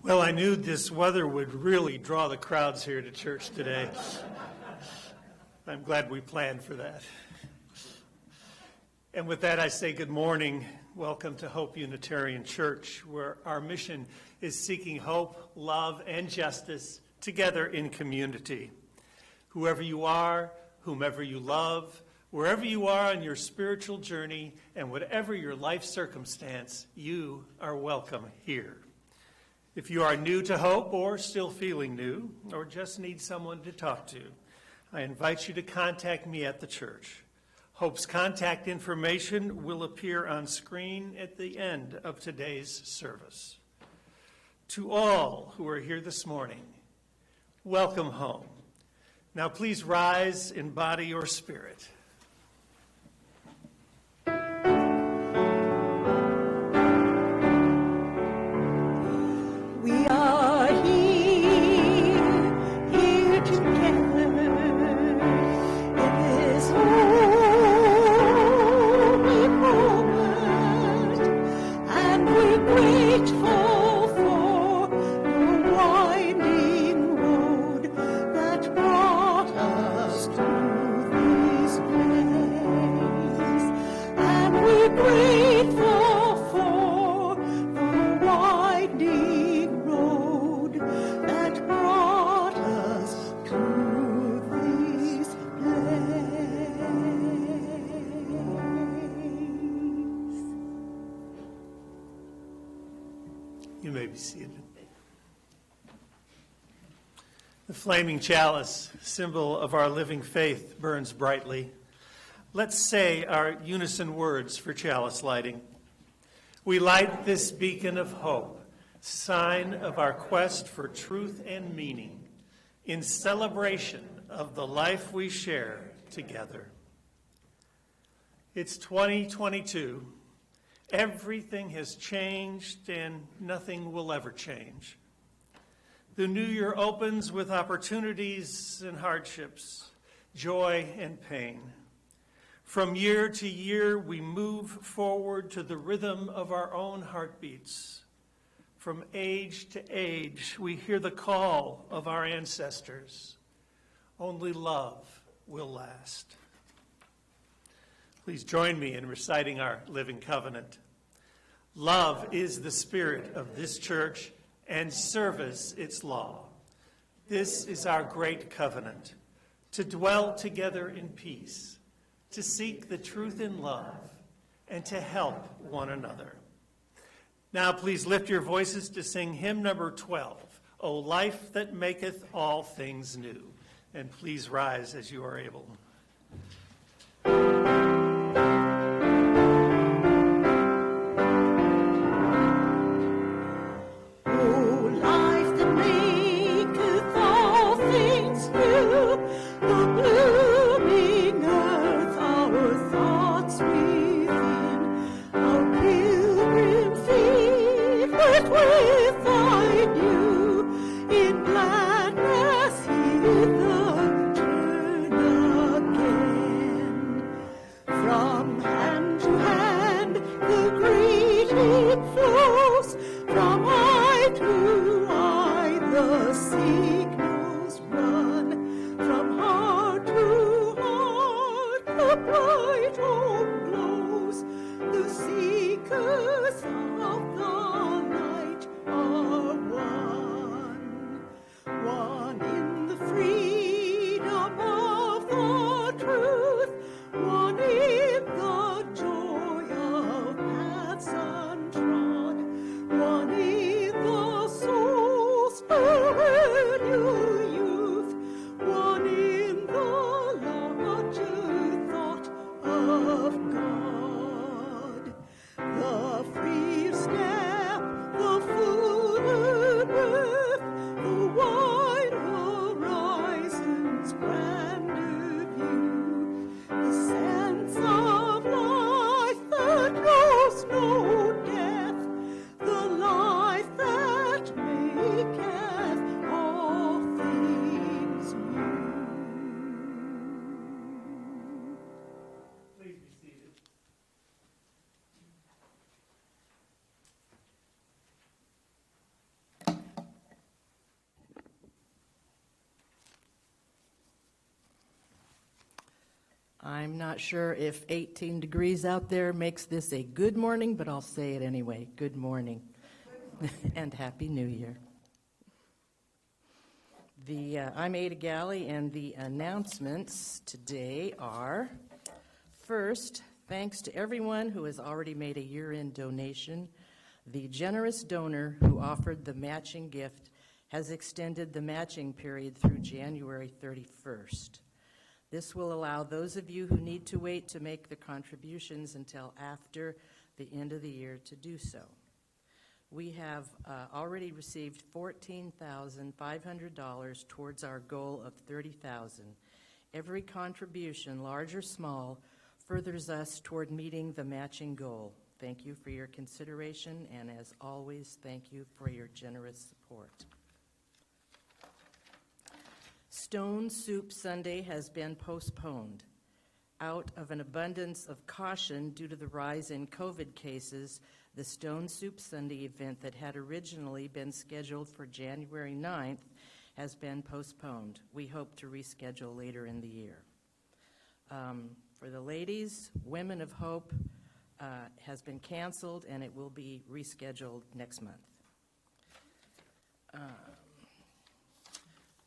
Well, I knew this weather would really draw the crowds here to church today. I'm glad we planned for that. And with that, I say good morning. Welcome to Hope Unitarian Church, where our mission is seeking hope, love, and justice together in community. Whoever you are, whomever you love, wherever you are on your spiritual journey, and whatever your life circumstance, you are welcome here. If you are new to Hope or still feeling new or just need someone to talk to, I invite you to contact me at the church. Hope's contact information will appear on screen at the end of today's service. To all who are here this morning, welcome home. Now please rise in body or spirit. You may be seated. The flaming chalice, symbol of our living faith, burns brightly. Let's say our unison words for chalice lighting. We light this beacon of hope, sign of our quest for truth and meaning, in celebration of the life we share together. It's 2022. Everything has changed and nothing will ever change. The new year opens with opportunities and hardships, joy and pain. From year to year, we move forward to the rhythm of our own heartbeats. From age to age, we hear the call of our ancestors. Only love will last. Please join me in reciting our living covenant. Love is the spirit of this church, and service its law. This is our great covenant, to dwell together in peace, to seek the truth in love, and to help one another. Now please lift your voices to sing hymn number 12, O Life That Maketh All Things New. And please rise as you are able. I'm not sure if 18 degrees out there makes this a good morning, but I'll say it anyway. Good morning. And Happy New Year. I'm Ada Galley, and the announcements today are, first, thanks to everyone who has already made a year-end donation. The generous donor who offered the matching gift has extended the matching period through January 31st. This will allow those of you who need to wait to make the contributions until after the end of the year to do so. We have already received $14,500 towards our goal of $30,000. Every contribution, large or small, furthers us toward meeting the matching goal. Thank you for your consideration, and as always, thank you for your generous support. Stone Soup Sunday has been postponed. Out of an abundance of caution due to the rise in COVID cases, the Stone Soup Sunday event that had originally been scheduled for January 9th has been postponed. We hope to reschedule later in the year. For the ladies, Women of Hope has been canceled, and it will be rescheduled next month.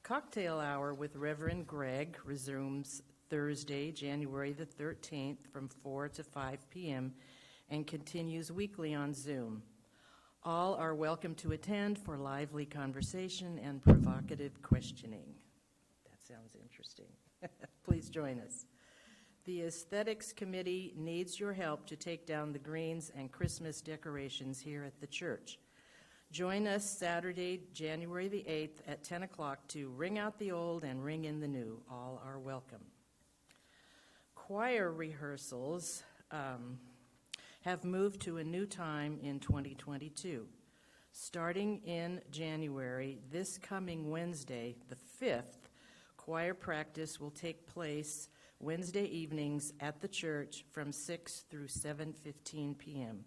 Cocktail Hour with Reverend Greg resumes Thursday, January the 13th from 4 to 5 p.m. and continues weekly on Zoom. All are welcome to attend for lively conversation and provocative questioning. That sounds interesting. Please join us. The Aesthetics Committee needs your help to take down the greens and Christmas decorations here at the church. Join us Saturday, January the 8th at 10 o'clock to ring out the old and ring in the new. All are welcome. Choir rehearsals have moved to a new time in 2022. Starting in January, this coming Wednesday, the 5th, choir practice will take place Wednesday evenings at the church from 6 through 7:15 p.m.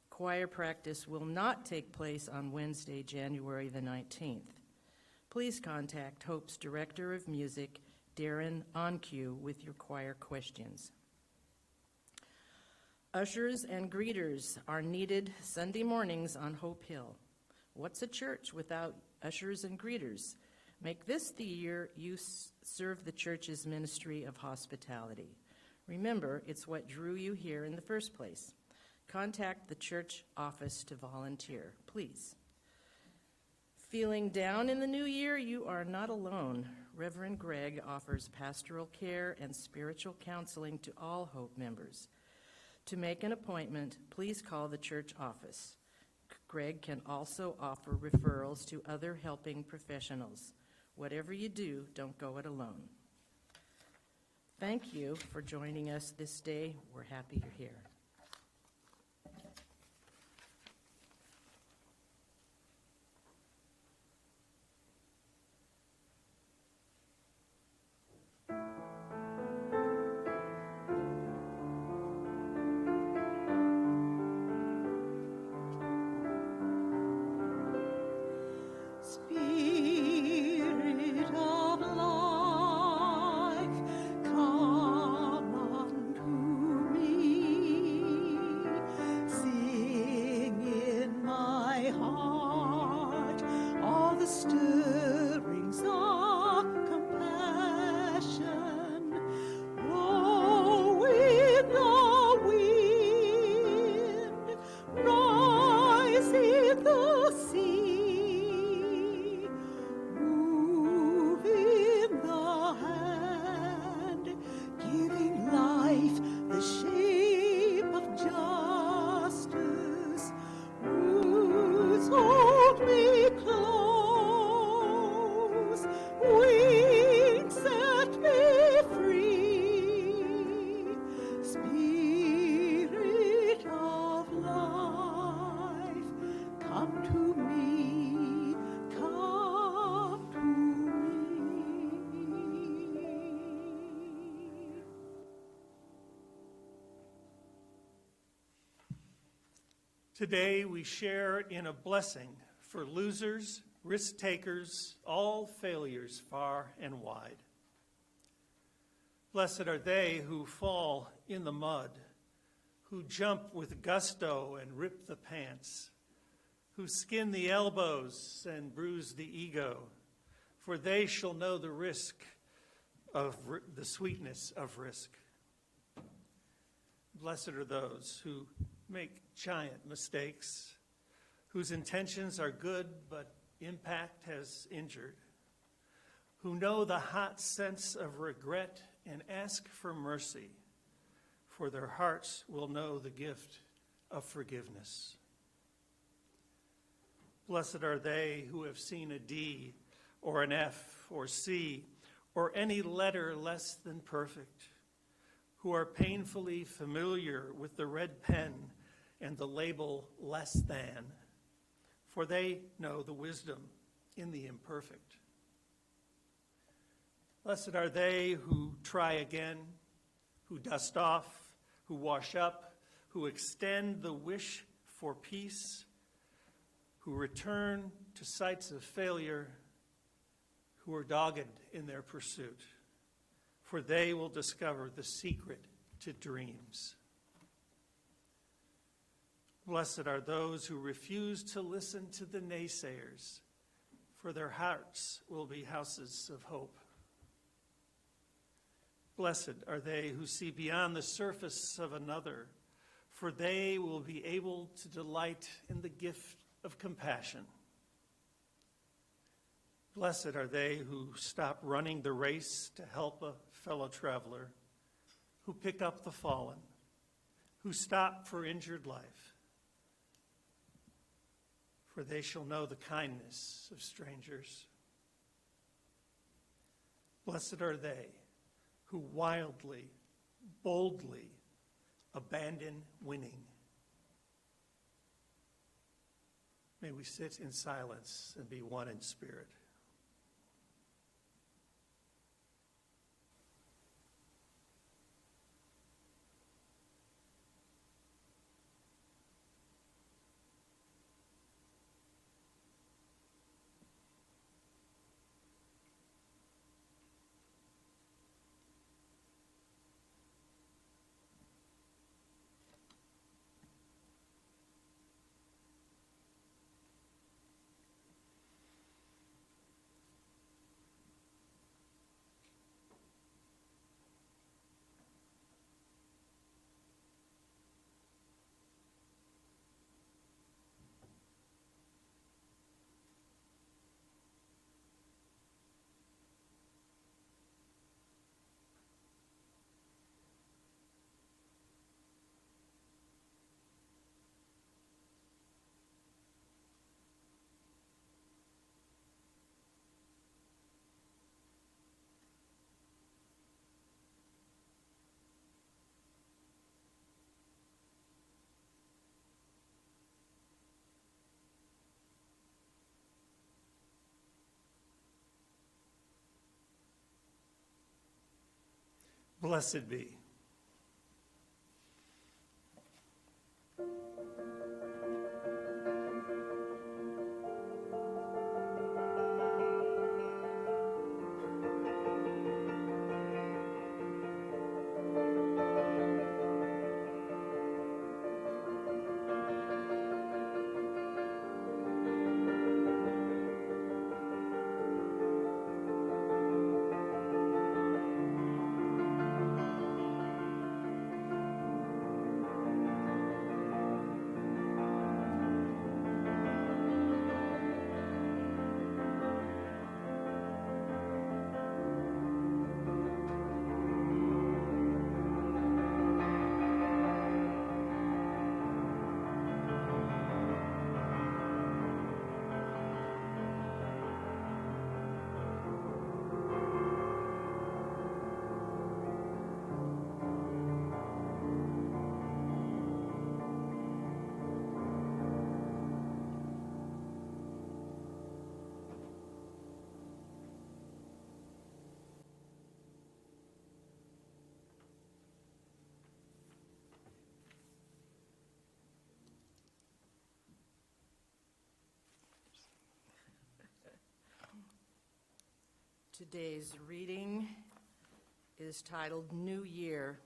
Choir practice will not take place on Wednesday, January the 19th. Please contact Hope's Director of Music, Darren Onque, with your choir questions. Ushers and greeters are needed Sunday mornings on Hope Hill. What's a church without ushers and greeters? Make this the year you serve the church's ministry of hospitality. Remember, it's what drew you here in the first place. Contact the church office to volunteer, please. Feeling down in the new year? You are not alone. Reverend Greg offers pastoral care and spiritual counseling to all Hope members. To make an appointment, please call the church office. Greg can also offer referrals to other helping professionals. Whatever you do, don't go it alone. Thank you for joining us this day. We're happy you're here. Spirit of life, come unto me. Sing in my heart all the stirrings of compassion. Blow in the wind, rise in the sea. Move in the hand, giving life the shape of justice. Roots hold me close, wings set me free. Spirit of life, come to me, come to me. Today we share in a blessing for losers, risk takers, all failures far and wide. Blessed are they who fall in the mud, who jump with gusto and rip the pants, who skin the elbows and bruise the ego, for they shall know the the sweetness of risk. Blessed are those who make giant mistakes, whose intentions are good but impact has injured, who know the hot sense of regret and ask for mercy, for their hearts will know the gift of forgiveness. Blessed are they who have seen a D or an F or C or any letter less than perfect, who are painfully familiar with the red pen and the label less than, for they know the wisdom in the imperfect. Blessed are they who try again, who dust off, who wash up, who extend the wish for peace, who return to sites of failure, who are dogged in their pursuit, for they will discover the secret to dreams. Blessed are those who refuse to listen to the naysayers, for their hearts will be houses of hope. Blessed are they who see beyond the surface of another, for they will be able to delight in the gift of compassion. Blessed are they who stop running the race to help a fellow traveler, who pick up the fallen, who stop for injured life, for they shall know the kindness of strangers. Blessed are they who wildly, boldly abandon winning. May we sit in silence and be one in spirit. Blessed be. Today's reading is titled New Year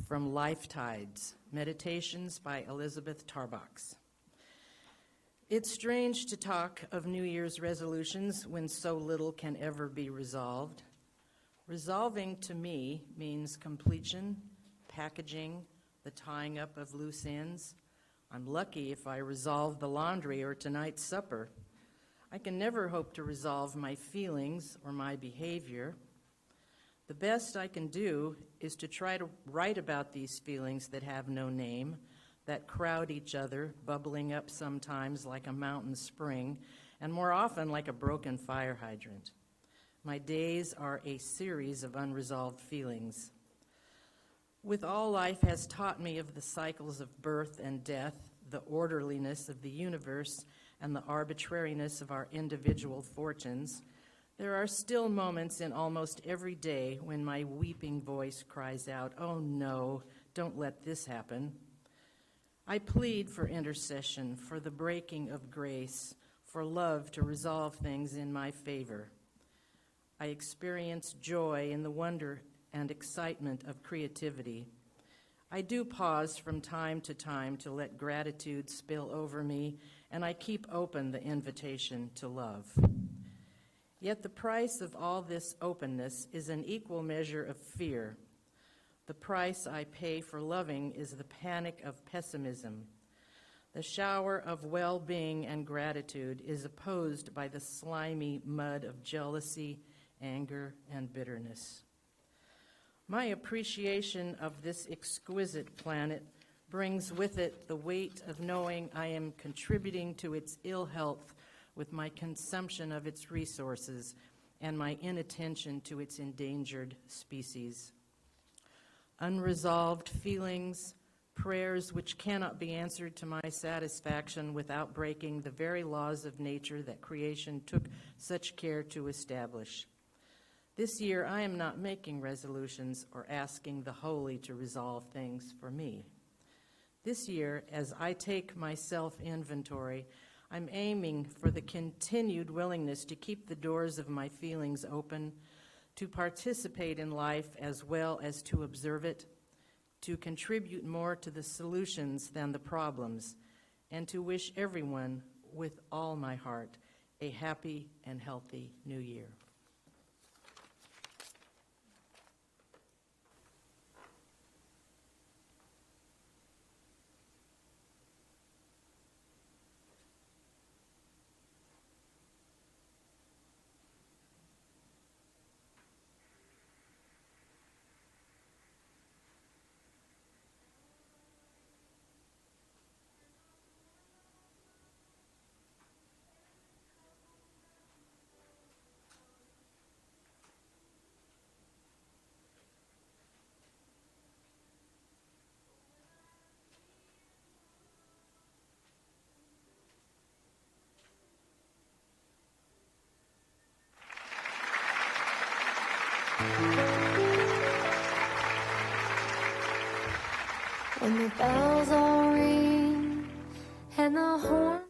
from Life Tides, Meditations by Elizabeth Tarbox. It's strange to talk of New Year's resolutions when so little can ever be resolved. Resolving to me means completion, packaging, the tying up of loose ends. I'm lucky if I resolve the laundry or tonight's supper. I can never hope to resolve my feelings or my behavior. The best I can do is to try to write about these feelings that have no name, that crowd each other, bubbling up sometimes like a mountain spring, and more often like a broken fire hydrant. My days are a series of unresolved feelings. With all life has taught me of the cycles of birth and death, the orderliness of the universe, and the arbitrariness of our individual fortunes, there are still moments in almost every day when my weeping voice cries out, "Oh no, don't let this happen." I plead for intercession, for the breaking of grace, for love to resolve things in my favor. I experience joy in the wonder and excitement of creativity. I do pause from time to time to let gratitude spill over me, and I keep open the invitation to love. Yet the price of all this openness is an equal measure of fear. The price I pay for loving is the panic of pessimism. The shower of well-being and gratitude is opposed by the slimy mud of jealousy, anger, and bitterness. My appreciation of this exquisite planet brings with it the weight of knowing I am contributing to its ill health with my consumption of its resources and my inattention to its endangered species. Unresolved feelings, prayers which cannot be answered to my satisfaction without breaking the very laws of nature that creation took such care to establish. This year, I am not making resolutions or asking the holy to resolve things for me. This year, as I take my self-inventory, I'm aiming for the continued willingness to keep the doors of my feelings open, to participate in life as well as to observe it, to contribute more to the solutions than the problems, and to wish everyone with all my heart a happy and healthy new year. when the bells all ring and the horn.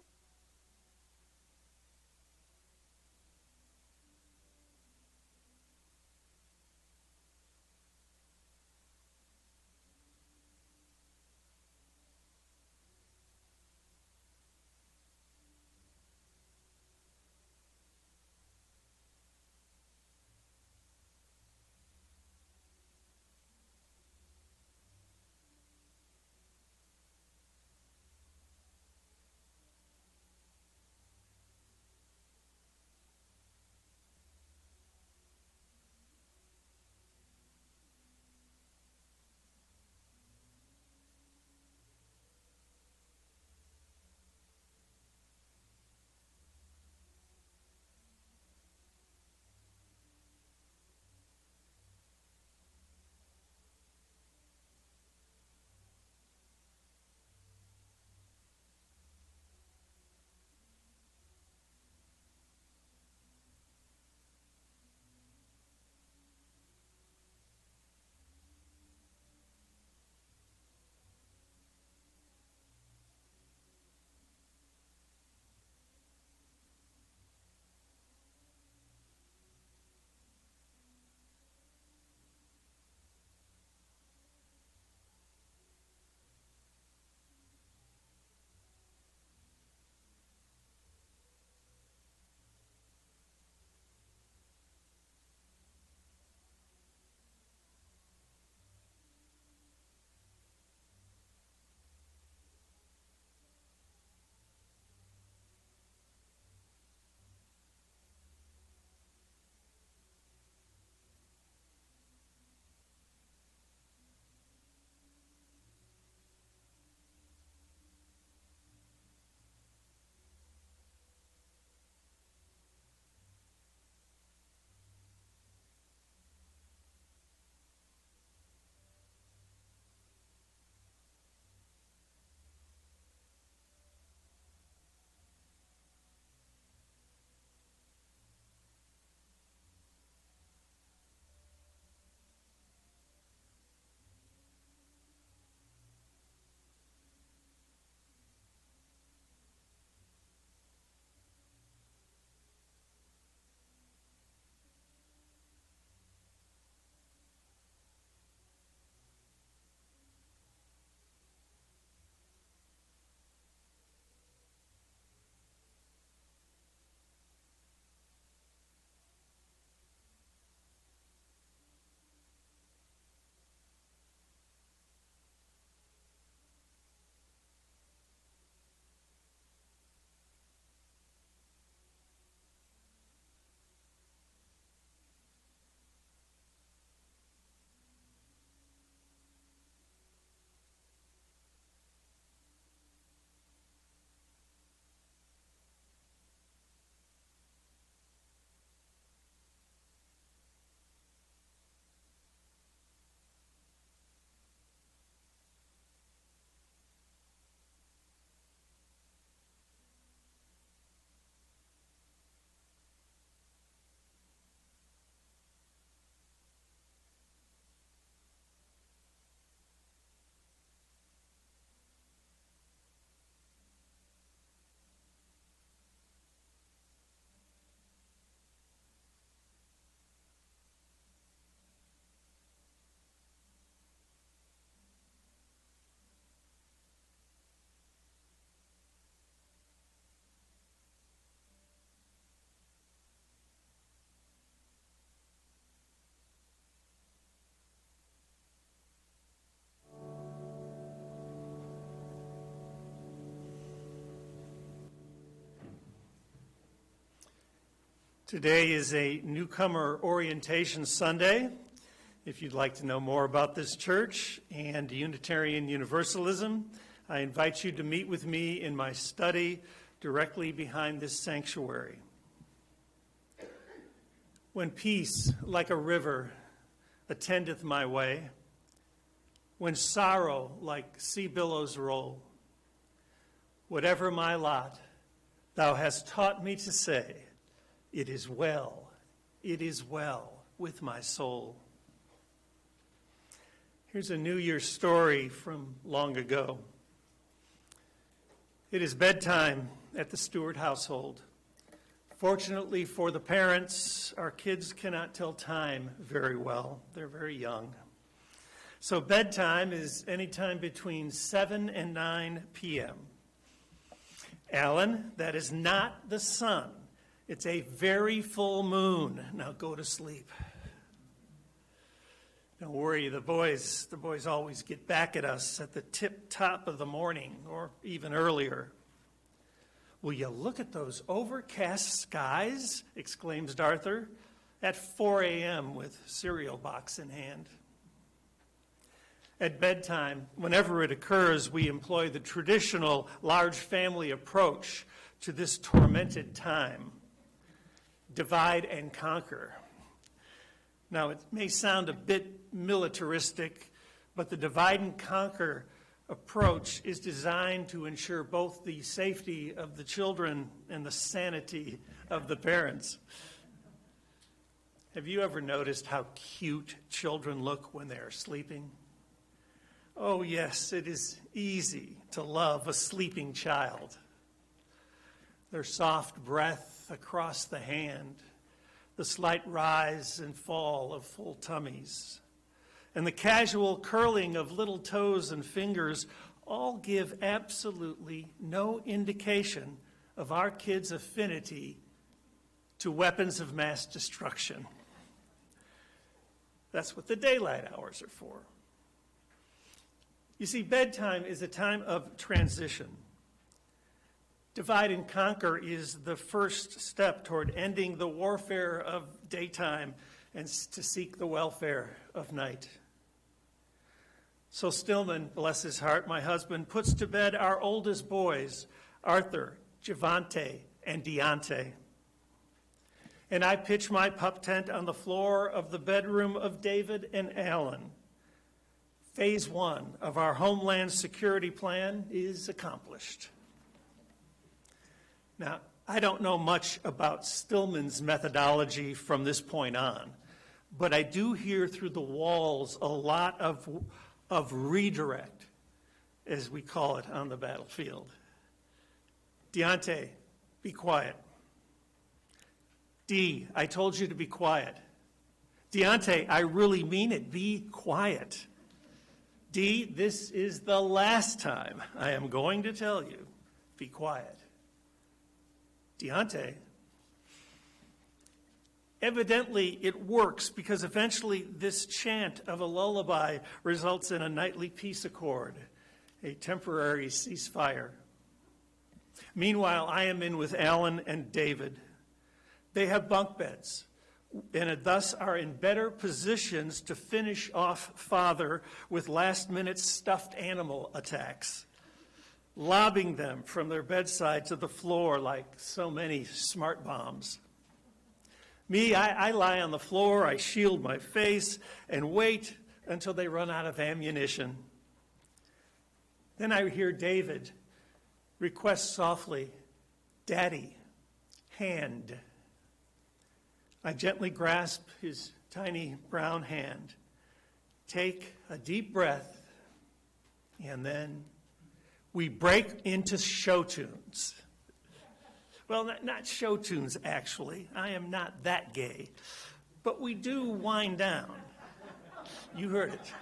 Today is a newcomer orientation Sunday. If you'd like to know more about this church and Unitarian Universalism, I invite you to meet with me in my study directly behind this sanctuary. When peace, like a river, attendeth my way, when sorrow, like sea billows roll, whatever my lot, thou hast taught me to say, it is well with my soul. Here's a New Year's story from long ago. It is bedtime at the Stewart household. Fortunately for the parents, our kids cannot tell time very well. They're very young. So bedtime is anytime between 7 and 9 p.m. Alan, that is not the sun. It's a very full moon. Now go to sleep. Don't worry, the boys always get back at us at the tip-top of the morning or even earlier. Will you look at those overcast skies, exclaims Arthur, at 4 a.m. with cereal box in hand. At bedtime, whenever it occurs, we employ the traditional large family approach to this tormented time. Divide and conquer. Now, it may sound a bit militaristic, but the divide and conquer approach is designed to ensure both the safety of the children and the sanity of the parents. Have you ever noticed how cute children look when they are sleeping? Oh, yes, it is easy to love a sleeping child. Their soft breath across the hand, the slight rise and fall of full tummies, and the casual curling of little toes and fingers all give absolutely no indication of our kids' affinity to weapons of mass destruction. That's what the daylight hours are for. You see, bedtime is a time of transition. Divide and conquer is the first step toward ending the warfare of daytime and to seek the welfare of night. So Stillman, bless his heart, my husband, puts to bed our oldest boys, Arthur, Javante, and Deontay. And I pitch my pup tent on the floor of the bedroom of David and Alan. Phase 1 of our Homeland Security Plan is accomplished. Now, I don't know much about Stillman's methodology from this point on, but I do hear through the walls a lot of redirect, as we call it on the battlefield. Deontay, be quiet. D, I told you to be quiet. Deontay, I really mean it. Be quiet. D, this is the last time I am going to tell you, be quiet. Deontay, evidently it works because eventually this chant of a lullaby results in a nightly peace accord, a temporary ceasefire. Meanwhile, I am in with Alan and David. They have bunk beds and thus are in better positions to finish off Father with last-minute stuffed animal attacks, lobbing them from their bedside to the floor like so many smart bombs. Me, I lie on the floor, I shield my face, and wait until they run out of ammunition. Then I hear David request softly, "Daddy, hand." I gently grasp his tiny brown hand, take a deep breath, and then we break into show tunes. Well, not show tunes, actually. I am not that gay. But we do wind down. You heard it.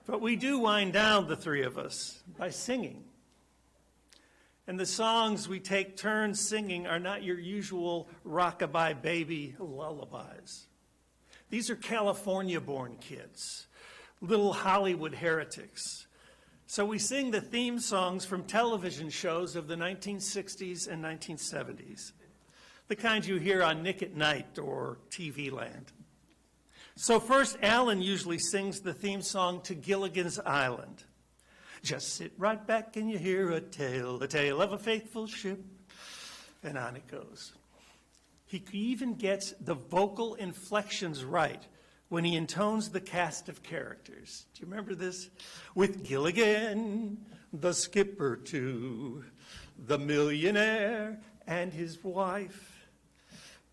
But we do wind down, the three of us, by singing. And the songs we take turns singing are not your usual rockabye baby lullabies. These are California-born kids, little Hollywood heretics. So we sing the theme songs from television shows of the 1960s and 1970s, the kind you hear on Nick at Night or TV Land. So first, Alan usually sings the theme song to Gilligan's Island. Just sit right back and you hear a tale of a faithful ship, and on it goes. He even gets the vocal inflections right when he intones the cast of characters. Do you remember this? With Gilligan, the skipper too, the millionaire and his wife,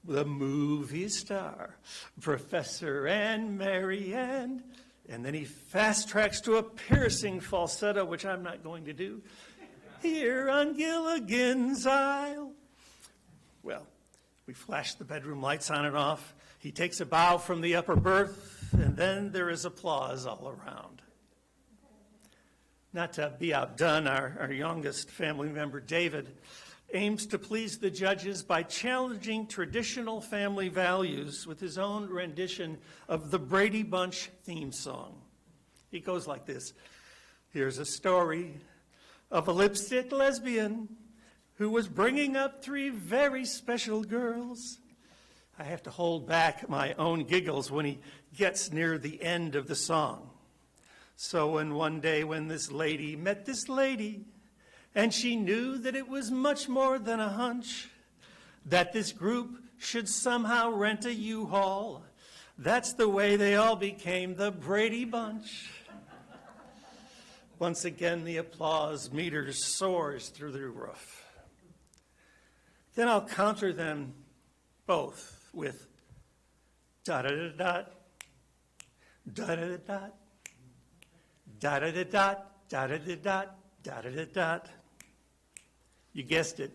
the movie star, Professor and Mary Ann, And then he fast tracks to a piercing falsetto, which I'm not going to do. Here on Gilligan's Isle. Well, we flash the bedroom lights on and off. He takes a bow from the upper berth, and then there is applause all around. Not to be outdone, our youngest family member, David, aims to please the judges by challenging traditional family values with his own rendition of the Brady Bunch theme song. He goes like this. Here's a story of a lipstick lesbian who was bringing up 3 very special girls. I have to hold back my own giggles when he gets near the end of the song. So one day when this lady met this lady, and she knew that it was much more than a hunch, that this group should somehow rent a U-Haul, that's the way they all became the Brady Bunch. Once again, the applause meter soars through the roof. Then I'll counter them both with da-da-da-dot, da-da-da-dot, da-da-da-dot, da-da-da-dot, da-da-da-dot. You guessed it,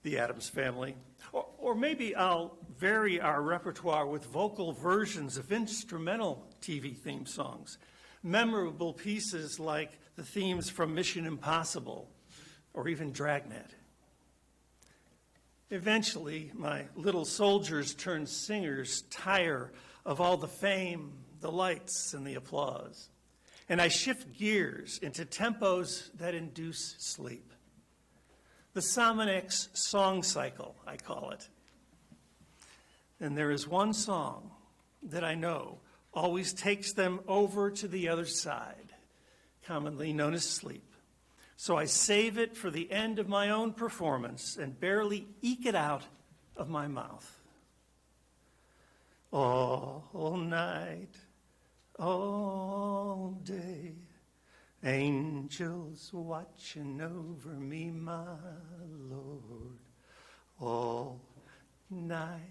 the Addams Family. Or maybe I'll vary our repertoire with vocal versions of instrumental TV theme songs, memorable pieces like the themes from Mission Impossible or even Dragnet. Eventually, my little soldiers turned singers tire of all the fame, the lights, and the applause. And I shift gears into tempos that induce sleep. The Sominex song cycle, I call it. And there is one song that I know always takes them over to the other side, commonly known as sleep. So I save it for the end of my own performance and barely eke it out of my mouth. All night, all day, angels watching over me, my Lord. All night,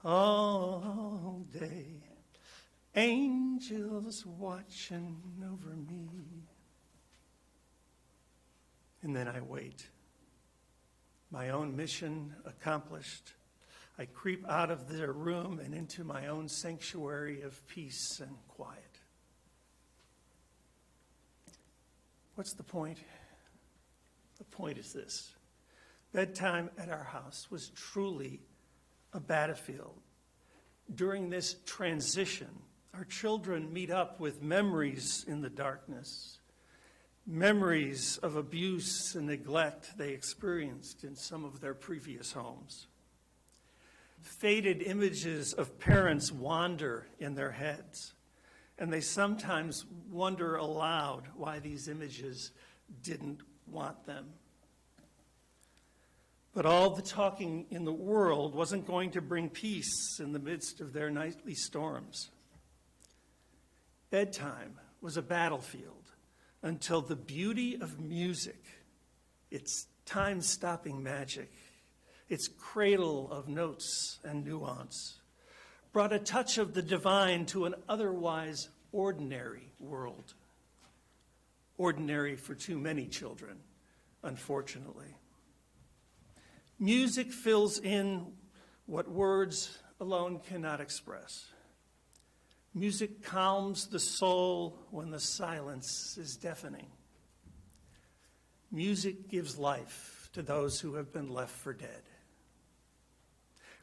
all day, angels watching over me. And then I wait. My own mission accomplished, I creep out of their room and into my own sanctuary of peace and quiet. What's the point? The point is this. Bedtime at our house was truly a battlefield. During this transition, our children meet up with memories in the darkness, memories of abuse and neglect they experienced in some of their previous homes. Faded images of parents wander in their heads, and they sometimes wonder aloud why these images didn't want them. But all the talking in the world wasn't going to bring peace in the midst of their nightly storms. Bedtime was a battlefield until the beauty of music, its time-stopping magic, its cradle of notes and nuance, brought a touch of the divine to an otherwise ordinary world. Ordinary for too many children, unfortunately. Music fills in what words alone cannot express. Music calms the soul when the silence is deafening. Music gives life to those who have been left for dead.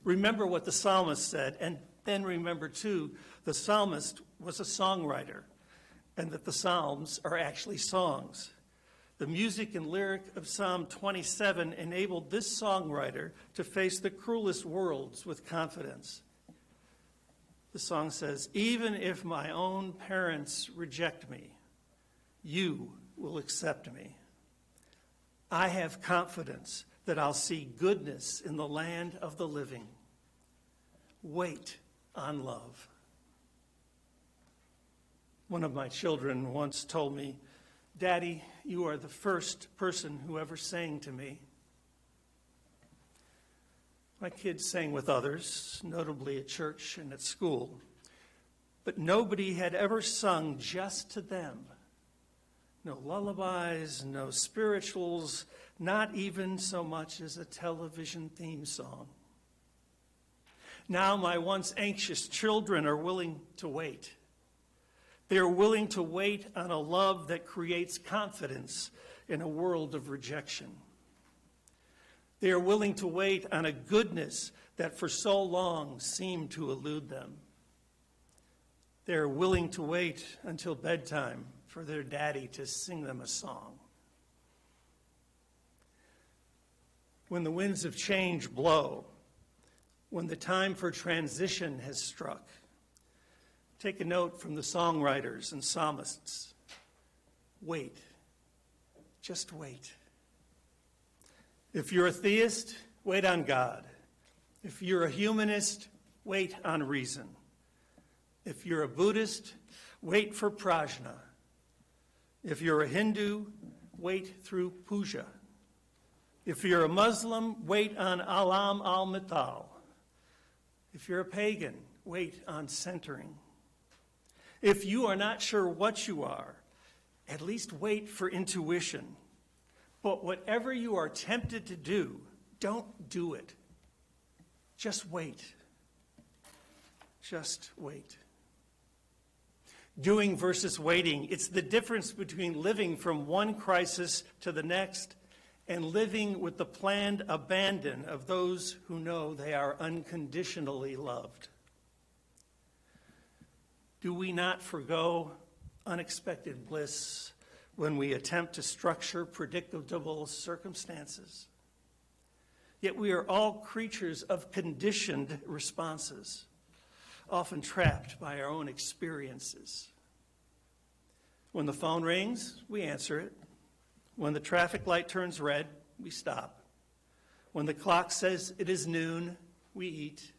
Remember what the psalmist said, and then remember, too, the psalmist was a songwriter, and that the Psalms are actually songs. The music and lyric of Psalm 27 enabled this songwriter to face the cruelest worlds with confidence. The song says, "Even if my own parents reject me, you will accept me. I have confidence that I'll see goodness in the land of the living. Wait on love." One of my children once told me, "Daddy, you are the first person who ever sang to me." My kids sang with others, notably at church and at school. but nobody had ever sung just to them. No lullabies, no spirituals, not even so much as a television theme song. Now my once anxious children are willing to wait. They are willing to wait on a love that creates confidence in a world of rejection. They are willing to wait on a goodness that for so long seemed to elude them. They are willing to wait until bedtime for their daddy to sing them a song. When the winds of change blow, when the time for transition has struck, take a note from the songwriters and psalmists. Wait. Just wait. If you're a theist, wait on God. If you're a humanist, wait on reason. If you're a Buddhist, wait for prajna. If you're a Hindu, wait through puja. If you're a Muslim, wait on Alam al-Mital. If you're a pagan, wait on centering. If you are not sure what you are, at least wait for intuition. But whatever you are tempted to do, don't do it. Just wait. Just wait. Doing versus waiting, it's the difference between living from one crisis to the next and living with the planned abandon of those who know they are unconditionally loved. Do we not forgo unexpected bliss when we attempt to structure predictable circumstances? Yet we are all creatures of conditioned responses, often trapped by our own experiences. When the phone rings, we answer it. When the traffic light turns red, we stop. When the clock says it is noon, we eat.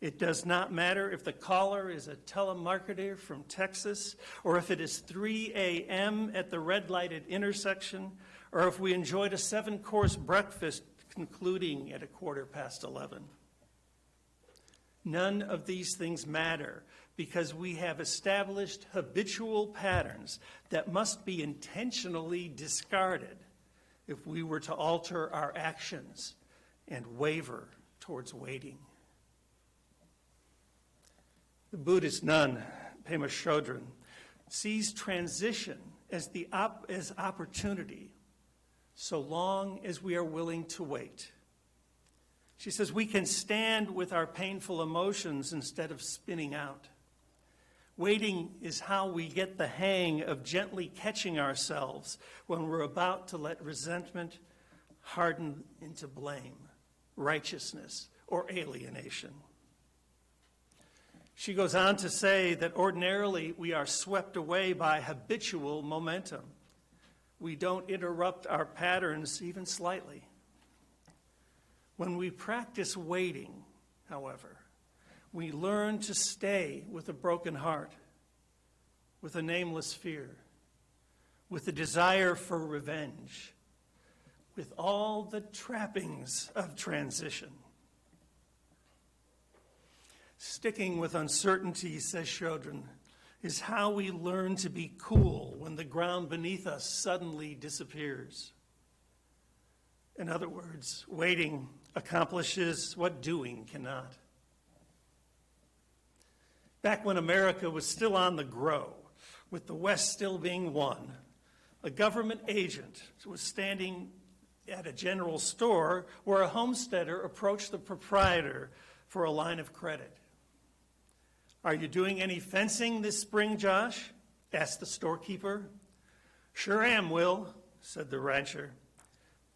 It does not matter if the caller is a telemarketer from Texas, or if it is 3 a.m. at the red-lighted intersection, or if we enjoyed a 7-course breakfast concluding at 11:15. None of these things matter because we have established habitual patterns that must be intentionally discarded if we were to alter our actions and waver towards waiting. The Buddhist nun, Pema Chodron, sees transition as opportunity so long as we are willing to wait. She says we can stand with our painful emotions instead of spinning out. Waiting is how we get the hang of gently catching ourselves when we're about to let resentment harden into blame, righteousness, or alienation. She goes on to say that ordinarily we are swept away by habitual momentum. We don't interrupt our patterns even slightly. When we practice waiting, however, we learn to stay with a broken heart, with a nameless fear, with a desire for revenge, with all the trappings of transition. Sticking with uncertainty, says Chodron, is how we learn to be cool when the ground beneath us suddenly disappears. In other words, waiting accomplishes what doing cannot. Back when America was still on the grow, with the West still being one, a government agent was standing at a general store where a homesteader approached the proprietor for a line of credit. "Are you doing any fencing this spring, Josh?" asked the storekeeper. "Sure am, Will," said the rancher.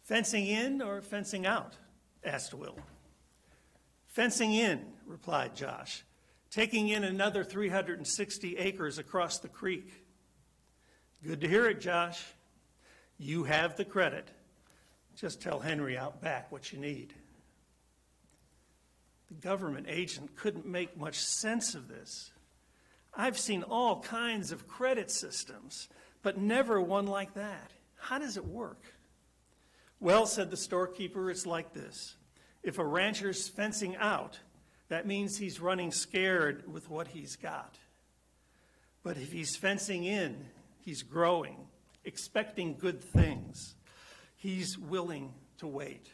"Fencing in or fencing out?" asked Will. "Fencing in," replied Josh, "taking in another 360 acres across the creek." "Good to hear it, Josh. You have the credit. Just tell Henry out back what you need." The government agent couldn't make much sense of this. "I've seen all kinds of credit systems, but never one like that. How does it work?" "Well," said the storekeeper, "it's like this. If a rancher's fencing out, That means he's running scared with what he's got. But if he's fencing in, he's growing, expecting good things. He's willing to wait.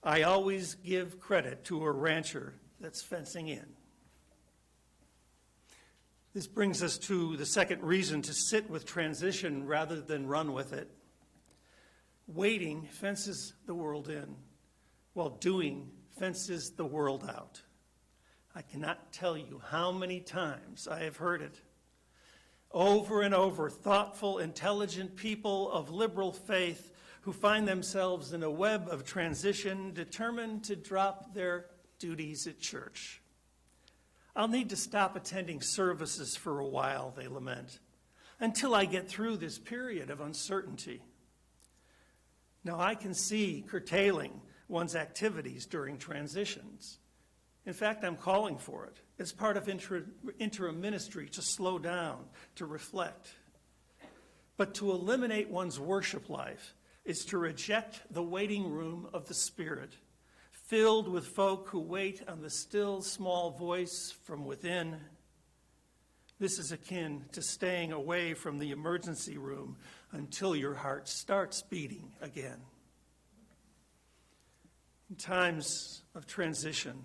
I always give credit to a rancher that's fencing in. This brings us to the second reason to sit with transition rather than run with it. Waiting fences the world in, while doing fences the world out. I cannot tell you how many times I have heard it. Over and over, thoughtful, intelligent people of liberal faith who find themselves in a web of transition, determined to drop their duties at church. I'll need to stop attending services for a while, they lament, until I get through this period of uncertainty. Now, I can see curtailing one's activities during transitions. In fact, I'm calling for it. It's part of interim ministry to slow down, to reflect. But to eliminate one's worship life is to reject the waiting room of the Spirit, filled with folk who wait on the still small voice from within. This is akin to staying away from the emergency room until your heart starts beating again. In times of transition,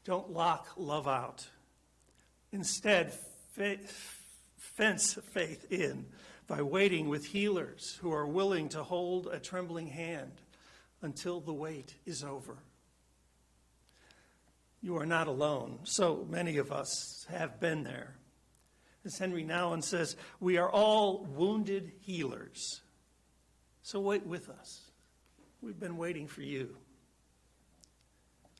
don't lock love out. Instead, fence faith in by waiting with healers who are willing to hold a trembling hand until the wait is over. You are not alone. So many of us have been there. As Henry Nouwen says, we are all wounded healers. So wait with us. We've been waiting for you.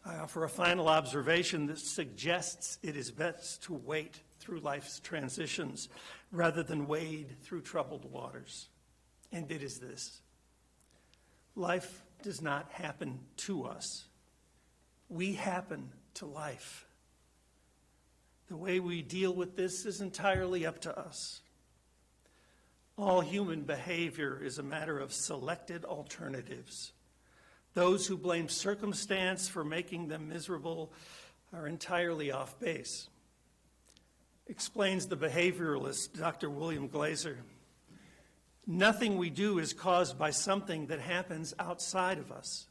I offer a final observation that suggests it is best to wait through life's transitions rather than wade through troubled waters. And it is this: life does not happen to us. We happen to life. The way we deal with this is entirely up to us. All human behavior is a matter of selected alternatives. Those who blame circumstance for making them miserable are entirely off base. Explains the behavioralist Dr. William Glazer. Nothing we do is caused by something that happens outside of us.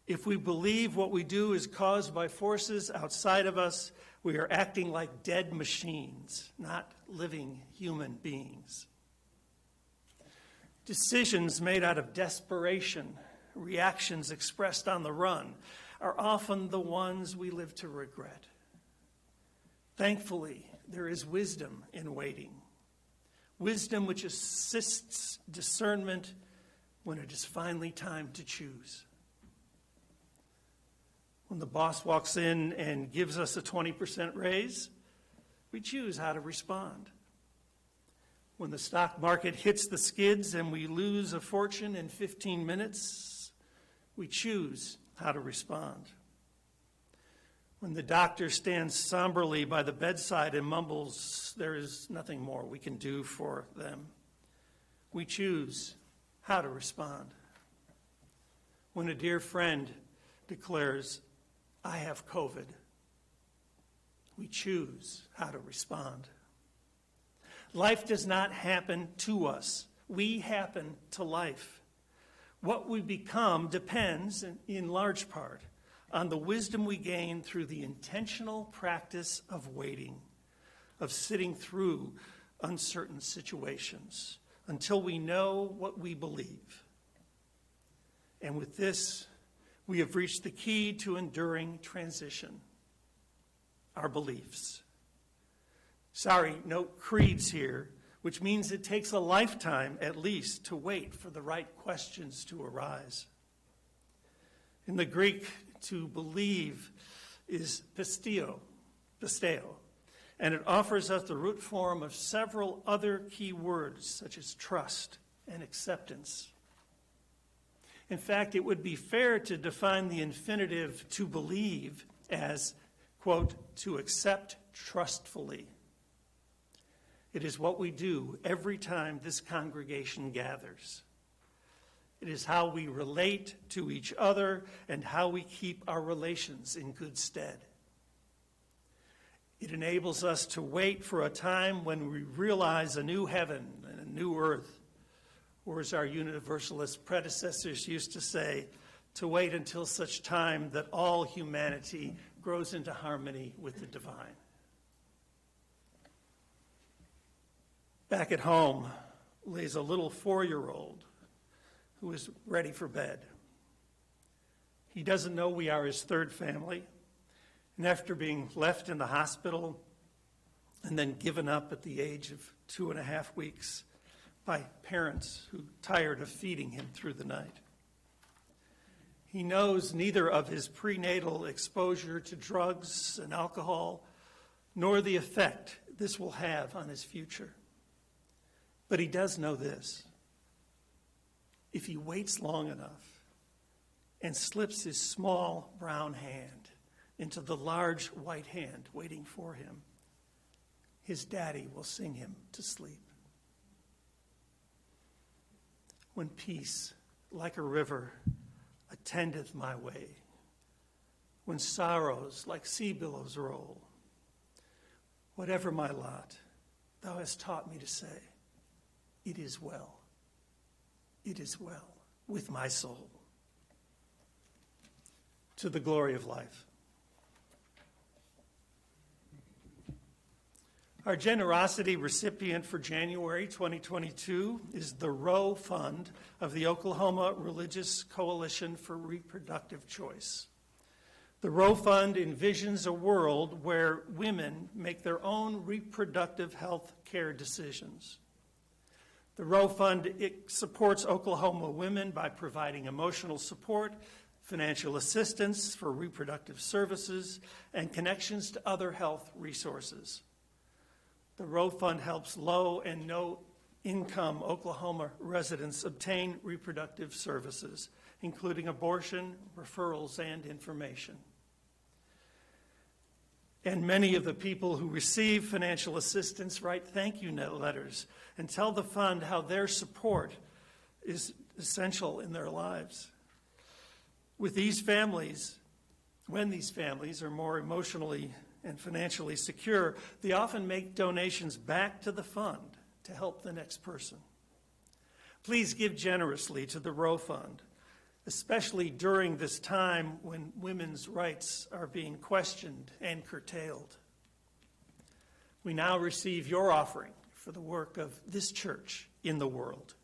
If we believe what we do is caused by forces outside of us, we are acting like dead machines, not living human beings. Decisions made out of desperation, reactions expressed on the run, are often the ones we live to regret. Thankfully, there is wisdom in waiting. Wisdom which assists discernment when it is finally time to choose. When the boss walks in and gives us a 20% raise, we choose how to respond. When the stock market hits the skids and we lose a fortune in 15 minutes, we choose how to respond. When the doctor stands somberly by the bedside and mumbles, there is nothing more we can do for them, we choose how to respond. When a dear friend declares, I have COVID, we choose how to respond. Life does not happen to us. We happen to life. What we become depends, in large part, on the wisdom we gain through the intentional practice of waiting, of sitting through uncertain situations until we know what we believe. And with this, we have reached the key to enduring transition: our beliefs. Sorry, no creeds here, which means it takes a lifetime at least to wait for the right questions to arise. In the Greek, to believe is pisteo, and it offers us the root form of several other key words such as trust and acceptance. In fact, it would be fair to define the infinitive to believe as, quote, to accept trustfully. It is what we do every time this congregation gathers. It is how we relate to each other and how we keep our relations in good stead. It enables us to wait for a time when we realize a new heaven and a new earth, or as our Universalist predecessors used to say, to wait until such time that all humanity grows into harmony with the divine. Back at home lays a little 4-year-old who is ready for bed. He doesn't know we are his third family, and after being left in the hospital and then given up at the age of 2.5 weeks by parents who tired of feeding him through the night. He knows neither of his prenatal exposure to drugs and alcohol, nor the effect this will have on his future. But he does know this. If he waits long enough and slips his small brown hand into the large white hand waiting for him, his daddy will sing him to sleep. When peace, like a river, attendeth my way, when sorrows like sea billows roll, whatever my lot, thou hast taught me to say, it is well with my soul. To the glory of life. Our generosity recipient for January 2022 is the Roe Fund of the Oklahoma Religious Coalition for Reproductive Choice. The Roe Fund envisions a world where women make their own reproductive health care decisions. The Roe Fund supports Oklahoma women by providing emotional support, financial assistance for reproductive services, and connections to other health resources. The Roe Fund helps low and no-income Oklahoma residents obtain reproductive services, including abortion, referrals, and information. And many of the people who receive financial assistance write thank you letters and tell the fund how their support is essential in their lives. With these families, when these families are more emotionally and financially secure, they often make donations back to the fund to help the next person. Please give generously to the Roe Fund, especially during this time when women's rights are being questioned and curtailed. We now receive your offering for the work of this church in the world.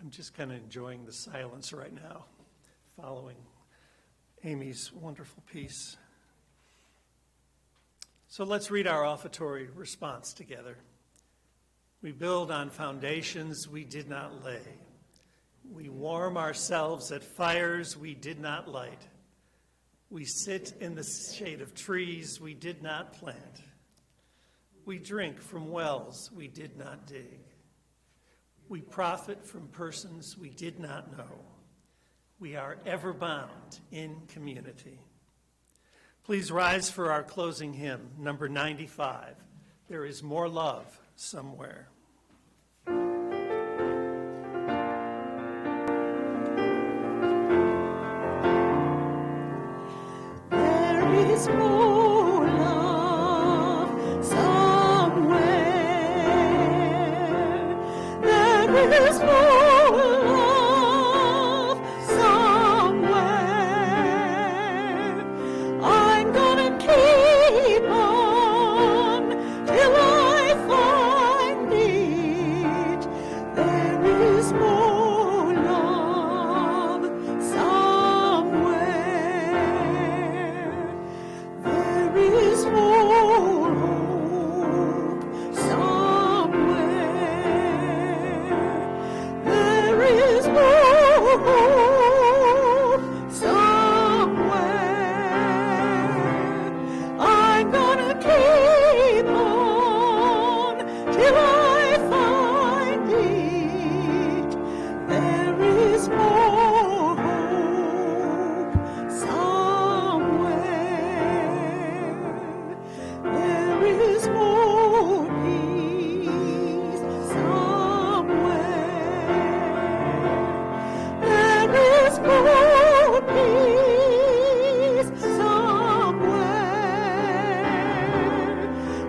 I'm just kind of enjoying the silence right now, following Amy's wonderful piece. So let's read our offertory response together. We build on foundations we did not lay. We warm ourselves at fires we did not light. We sit in the shade of trees we did not plant. We drink from wells we did not dig. We profit from persons we did not know. We are ever bound in community. Please rise for our closing hymn, number 95. There is more love somewhere. There is more love somewhere. There is more love somewhere. I'm gonna keep on till I find it. There is more love somewhere. There is more hope somewhere. There is more hope somewhere. I'm gonna keep on till I find it. There is more hope somewhere. There is more peace somewhere. There is more peace somewhere.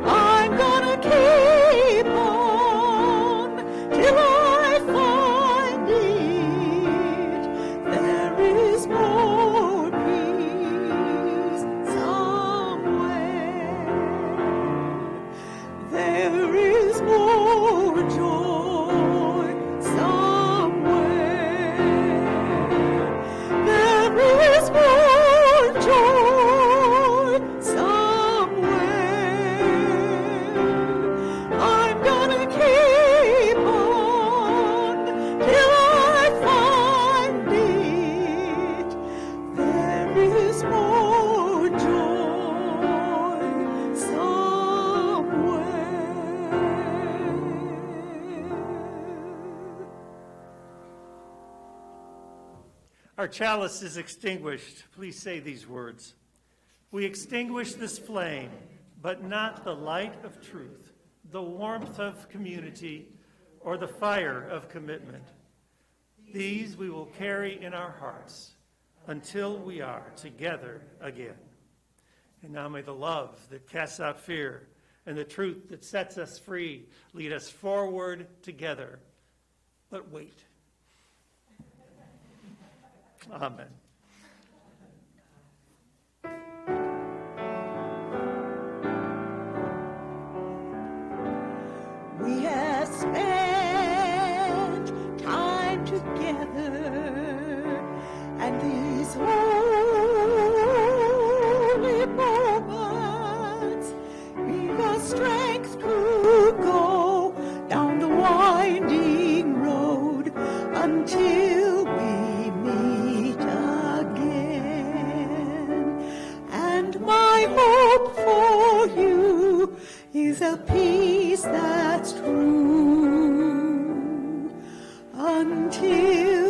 I'm gonna keep on till I find it. There is more peace somewhere. There is more joy somewhere. There is more joy somewhere. I'm gonna keep on till I find it. There is more joy somewhere. Our chalice is extinguished. Please say these words. We extinguish this flame, but not the light of truth, the warmth of community, or the fire of commitment. These we will carry in our hearts until we are together again. And now may the love that casts out fear and the truth that sets us free lead us forward together. But wait. Amen. We have spent time together, and these holy moments give us strength to go down the winding road until we meet again. And my hope for you is a peace that's true until